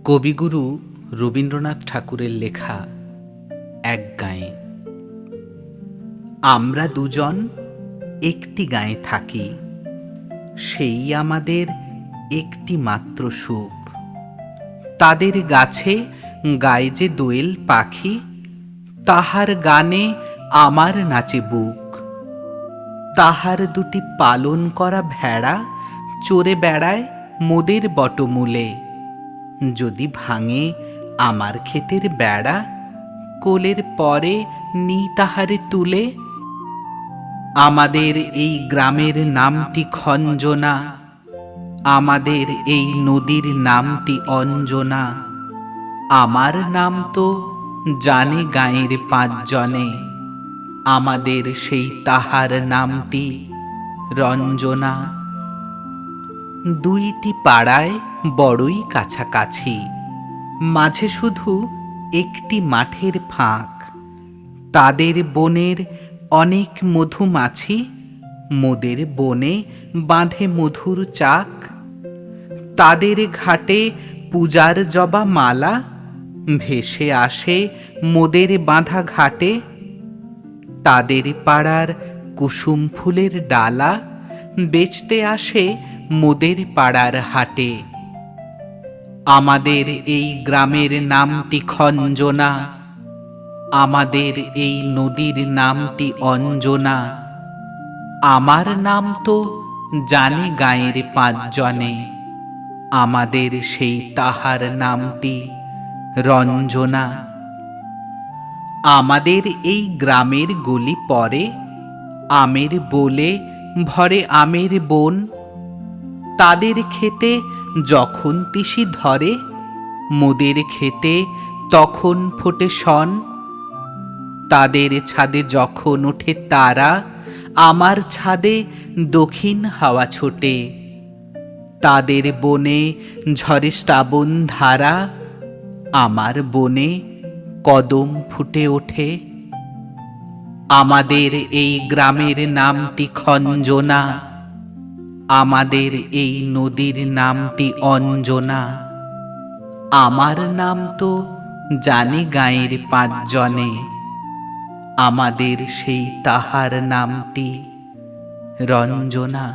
কবিগুরু রবীন্দ্রনাথ ঠাকুরের লেখা এক গাঁয়ে। আমরা দুজন একটি গাঁয়ে থাকি, সেই আমাদের একটি মাত্র সুখ। তাদের গাছে গায়ে যে দোয়েল পাখি, তাহার গানে আমার নাচে বুক। তাহার দুটি পালন করা ভেড়া চড়ে বেড়ায় মোদের বটমূলে। যদি ভাঙে আমার ক্ষেতের বেড়া, কোলের পরে নি তাহারে তুলে। আমাদের এই গ্রামের নামটি খঞ্জনা, আমাদের এই নদীর নামটি অঞ্জনা। আমার নাম তো জানে গাঁয়ের 5 জনে, আমাদের সেই তাহার নামটি রঞ্জনা। দুইটি পাড়ায় বড়ই কাছাকাছি, মাঝে শুধু একটি মাঠের ফাঁক। তাদের বনের অনেক মধুমাছি, মোদের বনে বাঁধে মধুর চাক। তাদের ঘাটে পূজার জবা মালা ভেসে আসে মোদের বাঁধা ঘাটে। তাদের পাড়ার কুসুম ফুলের ডালা বেচতে আসে মোদের পাড়ার হাটে। আমাদের এই গ্রামের নামটি খঞ্জনা, আমাদের এই নদীর নামটি অঞ্জনা। আমার নাম তো জানে গাঁয়ের 5 জনে, আমাদের সেই তাহার নামটি রঞ্জনা। আমাদের এই গ্রামের গলি পরে আমের বোলে ভরে আমের বন। তাদের ক্ষেতে যখন তিসি ধরে, মোদের ক্ষেতে তখন ফোটে শন। তাদের ছাদে যখন ওঠে তারা, আমার ছাদে দক্ষিণ হাওয়া ছোটে। তাদের বনে ঝরে শ্রাবণ ধারা, আমার বনে কদম ফুটে ওঠে। আমাদের এই গ্রামের নামটি খঞ্জনা, আমাদের এই নদীর নামটি অঞ্জনা। আমার নাম তো জানে গাঁয়ের 5 জনে, আমাদের সেই তাহার নামটি রঞ্জনা।